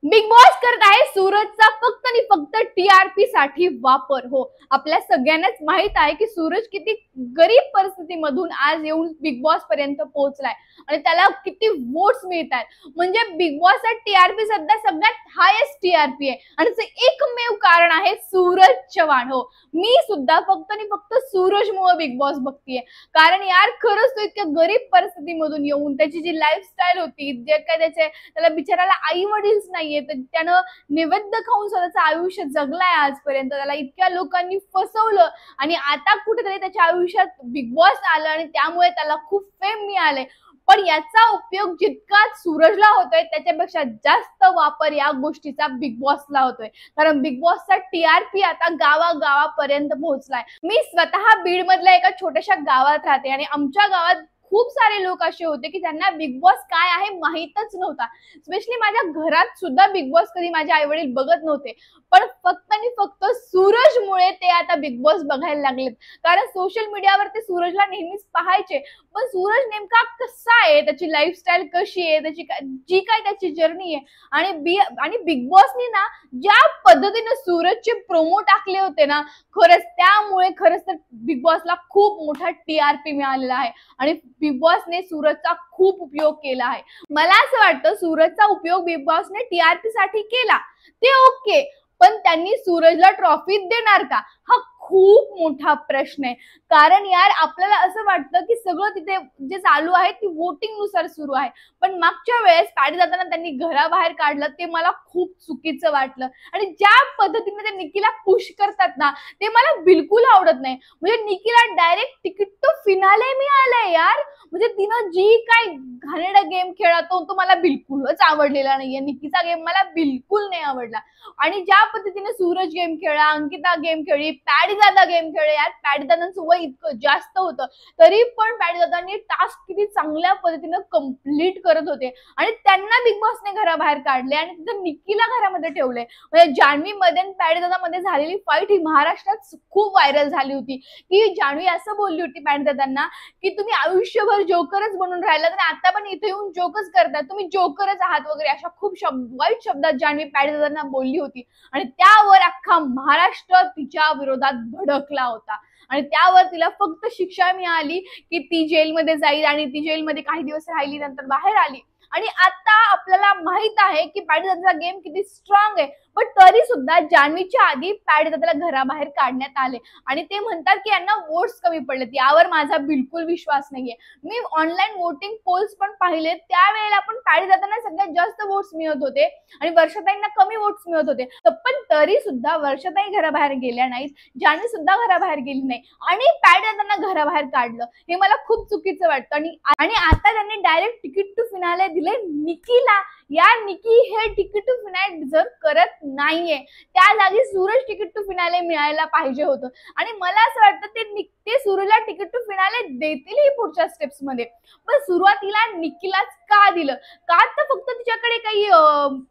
Big boss करत आहे सूरजचा फक्त आणि फक्त टीआरपी साठी वापर। हो, आपल्या सगळ्यांनाच माहित आहे की सूरज किती गरीब परिस्थितीमधून आज येऊन बिग बॉस पर्यंत पोहोचलाय आणि त्याला किती वोट्स मिळतात। म्हणजे बिग बॉसचा टीआरपी सध्या सगळ्यात हायेस्ट टीआरपी आहे आणि ते एकमेव कारण आहे सूरज चव्हाण। हो, मी सुद्धा फक्त आणि फक्त सूरजमुळे बिग बॉस बघतीये, कारण यार खरंच तो इतक्या गरीब परिस्थितीमधून येऊन त्याची जी लाईफस्टाईल होती, जे काय त्याला बिचाराला आई वडीलच नाहीये, त्यानं नैवेद्य खाऊन स्वतःचं आयुष्य जगलाय आजपर्यंत, त्याला इतक्या लोकांनी फसवलं आणि आता कुठेतरी त्याच्या आयुष्यात बिग बॉस आलं आणि त्यामुळे त्याला खूप फेम मिळाले। पण याचा उपयोग जितका सूरजला होतोय त्याच्यापेक्षा जास्त वापर या गोष्टीचा बिग बॉसला होतोय, कारण बिग बॉसचा टीआरपी आता गावागावापर्यंत पोहोचलाय। मी स्वतः बीड मधल्या एका छोट्याशा गावात राहते आणि आमच्या गावात खूप सारे लोक असे होते की त्यांना बिग बॉस काय आहे माहीतच नव्हता। स्पेशली माझ्या घरात सुद्धा बिग बॉस कधी माझे आई वडील बघत नव्हते, पण फक्त आणि फक्त सूरजमुळे ते आता बिग बॉस बघायला लागलेत। कारण सोशल मीडियावर ते सूरजला नेहमीच पाहायचे, पण सूरज नेमका कसा आहे, त्याची लाईफस्टाईल कशी आहे, जी काय त्याची जर्नी आहे आणि बिग बॉसनी ना ज्या पद्धतीने सूरजचे प्रोमो टाकले होते ना, त्यामुळे खरंच तर बिग बॉसला खूप मोठा टीआरपी मिळालेला आहे आणि बिग बॉसने सूरजचा खूप उपयोग केला आहे। मला असं वाटतं सूरजचा उपयोग बिग बॉसने टीआरपी साठी केला ते ओके, पण त्यांनी सूरजला ट्रॉफी देणार का हा खूप मोठा प्रश्न आहे। कारण यार आपल्याला असं वाटतं की सगळं तिथे जे चालू आहे ती वोटिंग नुसार सुरू आहे, पण मागच्या वेळेस पॅडी दादांना त्यांनी घराबाहेर काढलं ते मला खूप चुकीचं वाटलं आणि ज्या पद्धतीने ते निकीला पुश करतात ना ते मला बिलकुल आवडत नाही। म्हणजे निकीला डायरेक्ट तिकीट टू फिनाले मिळालंय यार, म्हणजे तिनं जी काय घाणेरडा गेम खेळला तो मला बिलकुलच आवडलेला नाहीये। निकीचा गेम मला बिलकुल नाही आवडला आणि ज्या पद्धतीने सूरज गेम खेळला, अंकिता गेम खेळली, पॅडी दादा गेम खेळले, यार पॅडी दादांचं वय इतकं जास्त होतं तरी पण पॅडी दादांनी टास्क किती चांगल्या पद्धतीने कंप्लीट करत होते आणि त्यांना बिग बॉसने घराबाहेर काढले आणि तिथे निकीला घरामध्ये ठेवले। म्हणजे जान्हवी मध्ये आणि पॅडी दादा मध्ये झालेली फाईट ही महाराष्ट्रात खूप व्हायरल झाली होती की जान्हवी असं बोलली होती पॅडी दादांना की तुम्ही आयुष्यभर जोकरच बनून राहिलात आणि आता पण इथे येऊन जोकच करतात, तुम्ही जोकरच आहात वगैरे, अशा खूप वाईट शब्दात जान्हवी पॅडी दादांना बोलली होती आणि त्यावर अख्खा महाराष्ट्र तिच्या विरोधात भडकला होता आणि त्यावर तिला फक्त शिक्षा मिळाली की ती जेलमध्ये जाईल आणि ती जेलमध्ये काही दिवस राहिली, नंतर बाहेर आली। आणि आता आपल्याला माहित आहे की पॅडी दादाचा गेम किती स्ट्रॉंग आहे, पण तरी सुद्धा जान्हवीच्या आधी पॅडी दादाला घराबाहेर काढण्यात आले आणि ते म्हणतात की यांना वोट्स कमी पडलेत। यावर माझा बिलकुल विश्वास नाहीये। मी ऑनलाईन वोटिंग पोल्स पण पाहिले, त्यावेळेला पण पॅडी दादांना सगळ्यात जास्त वोट्स मिळत होते आणि वर्षाताईंना कमी वोट्स मिळत होते, पण तरी सुद्धा वर्षाताई घराबाहेर गेल्या नाहीत, जान्हवी सुद्धा घराबाहेर गेली नाही आणि पॅडी दादांना घराबाहेर काढलं, हे मला खूप चुकीचं वाटतं। आणि आता त्यांनी डायरेक्ट तिकीट टू फिनाले दिले निकीला। यार निकी हे तिकीट टू फिनाले डिझर्व करत नाहीये, त्या जागी सूरज तिकीट टू फिनाले मिळायला पाहिजे होतं आणि मला असं वाटतं ते सूरजला तिकीट टू फिनाले देतील पुढच्या स्टेप्स मध्ये, पण सुरुवातीला निकीलाच का दिलं? का तर फक्त तिच्याकडे काही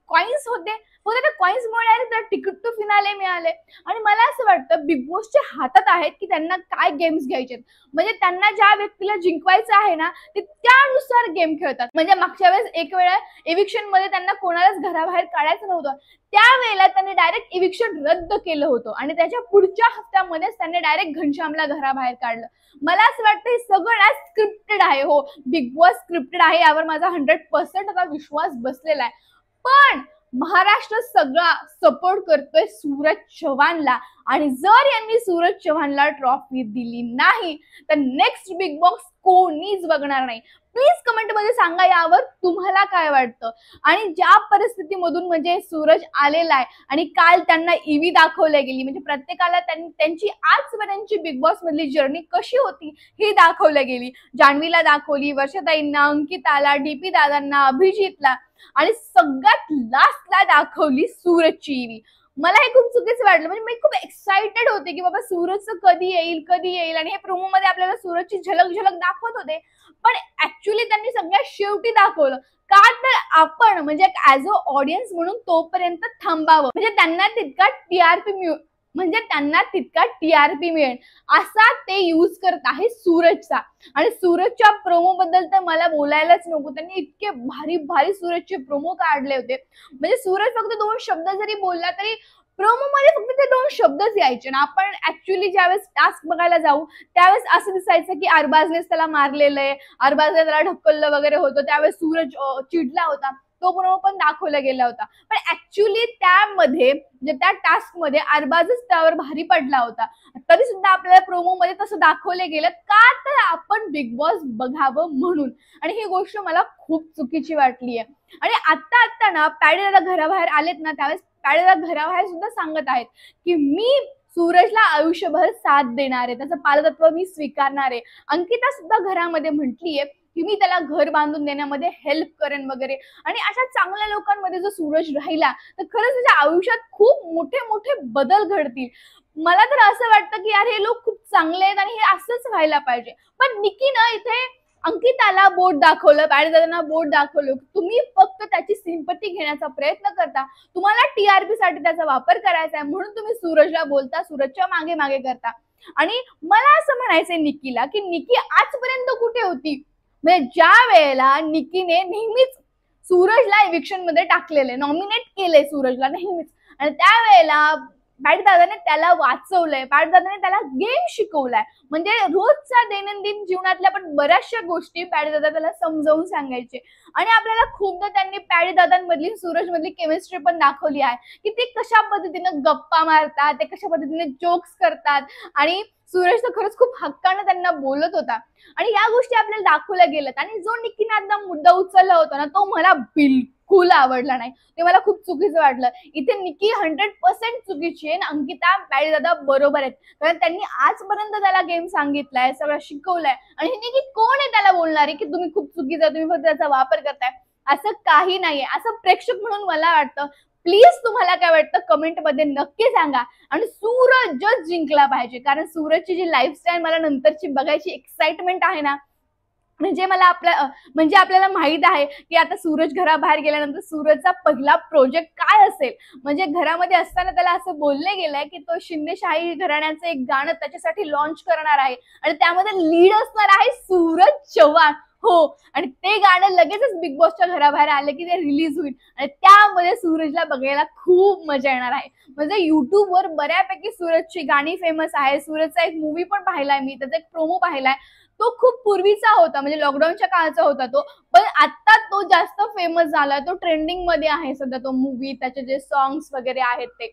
कॉइन्स होते, फक्त त्या कॉइन्स मुळे त्याला तिकीट टू फिनाले मिळाले आणि मला असं वाटतं बिग बॉसच्या हातात आहेत की त्यांना काय गेम्स घ्यायचे, म्हणजे त्यांना ज्या व्यक्तीला जिंकवायचं आहे ना ते त्यानुसार गेम खेळतात। म्हणजे मागच्या वेळेस एक वेळा इविक्शन मध्ये त्यांना कोणालाच घराबाहेर काढायचं नव्हतं, त्यावेळेला त्यांनी डायरेक्ट इविक्शन रद्द केलं होतं आणि त्याच्या पुढच्या हप्त्यामध्येच त्यांनी डायरेक्ट घनश्यामला घराबाहेर काढलं। मला असं वाटतं हे सगळं स्क्रिप्टेड आहे। हो, बिग बॉस स्क्रिप्टेड आहे, यावर माझा 100% आता विश्वास बसलेला आहे, पण महाराष्ट्र सगळा सपोर्ट करतोय सूरज चव्हाणला आणि जर यांनी सूरज चव्हाणला ट्रॉफी दिली नाही तर नेक्स्ट बिग बॉस कोणीच बघणार नाही। प्लीज कमेंट मध्ये सांगा यावर तुम्हाला काय वाटतं। आणि ज्या परिस्थितीमधून म्हणजे सूरज आलेला आहे आणि काल त्यांना ईव्ही दाखवल्या गेली, म्हणजे प्रत्येकाला त्यांची आजपर्यंतची बिग बॉस मधली जर्नी कशी होती ही दाखवल्या गेली। जान्हवीला दाखवली, वर्षाताईंना, अंकिताला, डीपी दादांना, अभिजितला आणि सगळ्यात लास्टला दाखवली सूरजची ईव्ही। मला हे खूप चुकीचं वाटलं, म्हणजे मी खूप एक्साइटेड होते की बाबा सूरजचं कधी येईल आणि हे प्रोमो मध्ये आपल्याला सूरजची झलक दाखवत होते, पण ऍक्च्युअली त्यांनी सगळ्यात शेवटी दाखवलं का तर आपण म्हणजे ऍज अ ऑडियन्स म्हणून तोपर्यंत थांबावं, म्हणजे त्यांना तितका टीआरपी म्हणजे त्यांना तितका टीआरपी मिळेल असा ते यूज करत आहे सूरजचा. आणि सूरजच्या प्रोमो बद्दल तर मला बोलायलाच नको, त्यांनी इतके भारी भारी सूरजचे प्रोमो काढले होते. म्हणजे सूरज फक्त 2 शब्द जरी बोलला तरी प्रोमो मध्ये फक्त ते 2 शब्दच यायचे ना. आपण ऍक्च्युअली ज्यावेळेस टास्क बघायला जाऊ त्यावेळेस असं दिसायचं की अरबाजनेच त्याला मारलेलं आहे, अरबाजने त्याला ढकललं वगैरे होतं, त्यावेळेस सूरज चिडला होता, तो प्रोमो पण दाखवला गेला होता. पण ऍक्च्युअली त्यामध्ये म्हणजे त्या टास्क मध्ये अरबाजच त्यावर भारी पडला होता. तरी सुद्धा आपल्याला प्रोमो मध्ये तसं दाखवले गेलं का, तर आपण बिग बॉस बघावं म्हणून. आणि ही गोष्ट मला खूप चुकीची वाटली आहे. आणि आता ना पॅडी दादा घराबाहेर आलेत ना, त्यावेळेस पॅडी दादा घराबाहेर सुद्धा सांगत आहेत की मी सूरजला आयुष्यभर साथ देणार आहे, त्याचं पालकत्व मी स्वीकारणार आहे. अंकिता सुद्धा घरामध्ये म्हटलीये की मी त्याला घर बांधून देण्यामध्ये हेल्प करेन वगैरे. आणि अशा चांगल्या लोकांमध्ये जर सूरज राहिला तर खरंच त्याच्या आयुष्यात खूप मोठे मोठे बदल घडतील. मला तर असं वाटतं की यार हे लोक खूप चांगले आहेत आणि हे असंच व्हायला पाहिजे. पण निकीनं इथे अंकिताला बोट दाखवलं, पॅडी दादांना बोट दाखवलं. तुम्ही फक्त त्याची सिंपती घेण्याचा प्रयत्न करता, तुम्हाला टीआरपी साठी त्याचा वापर करायचा आहे म्हणून तुम्ही सूरजला बोलता, सूरजच्या मागे मागे करता. आणि मला असं म्हणायचंय निकीला की निकी आजपर्यंत कुठे होती. म्हणजे ज्या वेळेला निकीने नेहमीच सूरजला इविक्शन मध्ये टाकलेले, नॉमिनेट केले सूरजला नेहमीच, आणि त्यावेळेला पॅडी दादाने त्याला वाचवलंय, पॅडी दादाने त्याला गेम शिकवलाय. म्हणजे रोजच्या दैनंदिन जीवनातल्या पण बऱ्याचशा गोष्टी पॅडी दादा त्याला समजावून सांगायचे. आणि आपल्याला खूपदा त्यांनी पॅडी दादांमधली सूरज मधली केमिस्ट्री पण दाखवली आहे की ते कशा पद्धतीने गप्पा मारतात, ते कशा पद्धतीने जोक्स करतात. आणि सूरज तर खरंच खूप हक्कानं त्यांना बोलत होता. आणि या गोष्टी आपल्याला दाखवल्या गेल्यात. आणि जो निकीने आता मुद्दा उचलला होता ना, तो मला बिलकुल आवडला नाही, ते मला खूप चुकीचं वाटलं. इथे निकी 100% चुकीची आहे, अंकिता पॅडी दादा बरोबर आहेत. कारण त्यांनी आजपर्यंत त्याला गेम सांगितलाय, सगळं शिकवलंय. आणि निकी कोण आहे त्याला बोलणारे की तुम्ही खूप चुकीचं, तुम्ही फक्त त्याचा वापर करताय. असं काही नाहीये, असं प्रेक्षक म्हणून मला वाटतं. प्लीज तुम्हाला काय वाटतं कमेंट मध्ये नक्की सांगा. आणि सूरजच जिंकला पाहिजे, कारण सूरजची जी लाईफस्टाईल मला नंतरची बघायची एक्साइटमेंट आहे ना, म्हणजे मला आपल्याला माहित आहे की आता सूरज घराबाहेर गेल्यानंतर सूरजचा पहिला प्रोजेक्ट काय असेल. म्हणजे घरामध्ये असताना त्याला असं बोलले गेलंय की तो शिंदेशाही घराण्याचं एक गाणं त्याच्यासाठी लॉन्च करणार आहे आणि त्यामध्ये लीड असणार आहे सूरज चव्हाण. हो, आणि ते गाणं लगेचच बिग बॉसच्या घराबाहेर आले की ते रिलीज होईल आणि त्यामध्ये सूरजला बघायला खूप मजा येणार आहे. म्हणजे युट्यूबवर बऱ्यापैकी सूरजची गाणी फेमस आहे. सूरजचा एक मूवी पण पाहिलाय मी, त्याचा एक प्रोमो पाहिलाय. तो खूप पूर्वीचा होता, म्हणजे लॉकडाऊनच्या काळाचा होता तो, पण आता तो जास्त फेमस झालाय, तो ट्रेंडिंग मध्ये आहे सध्या तो मूवी, त्याचे जे सॉंग्स वगैरे आहेत ते.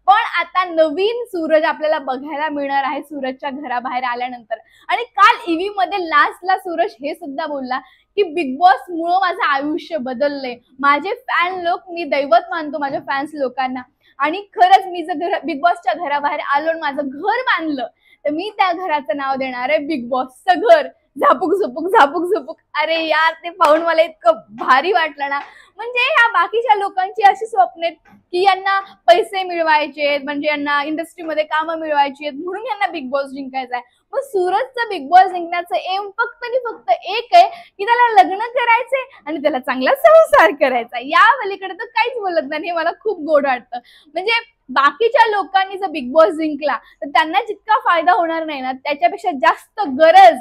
पण आता नवीन सूरज आपल्याला बघायला मिळणार आहे सूरजच्या घराबाहेर आल्यानंतर. आणि काल ईव्ही मध्ये लास्टला सूरज हे सुद्धा बोलला की बिग बॉस मुळे माझं आयुष्य बदललंय, माझे फॅन लोक, मी दैवत मानतो माझ्या फॅन्स लोकांना. आणि खरंच मी जर बिग बॉसच्या घराबाहेर आलो आणि माझं घर बांधलं तर मी त्या घराचं नाव देणार आहे बिग बॉसचं घर. झापूक झुपूक झापूक झुपूक. अरे यार, ते पाहून मला इतकं भारी वाटलं ना. म्हणजे ह्या बाकीच्या लोकांची अशी स्वप्न आहेत की यांना पैसे मिळवायचे, म्हणजे यांना इंडस्ट्रीमध्ये कामं मिळवायची आहेत म्हणून यांना बिग बॉस जिंकायचा आहे. मग सूरजचं बिग बॉस जिंकण्याचं एम फक्त आणि फक्त एक आहे की त्याला लग्न करायचंय आणि त्याला चांगला संसार करायचा. या पलीकडे तर काहीच बोलत नाही, हे मला खूप गोड वाटतं. म्हणजे बाकीच्या लोकांनी जर बिग बॉस जिंकला तर त्यांना जितका फायदा होणार नाही ना, त्याच्यापेक्षा जास्त गरज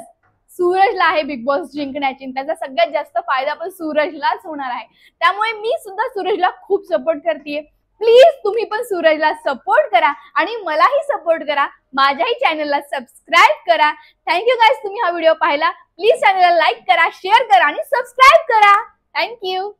सूरजला आहे बिग बॉस जिंकण्याची. त्याचा सगळ्यात जास्त फायदा पण सूरजलाच होणार आहे. त्यामुळे मी सुद्धा सूरजला खूप सपोर्ट करतेय. प्लीज तुम्ही पण सूरजला सपोर्ट करा आणि मलाही सपोर्ट करा. माझ्याही चॅनलला सबस्क्राईब करा. थँक्यू गाईज, तुम्ही हा व्हिडिओ पाहिला. प्लीज चॅनलला लाईक करा, शेअर करा आणि सबस्क्राईब करा. थँक्यू.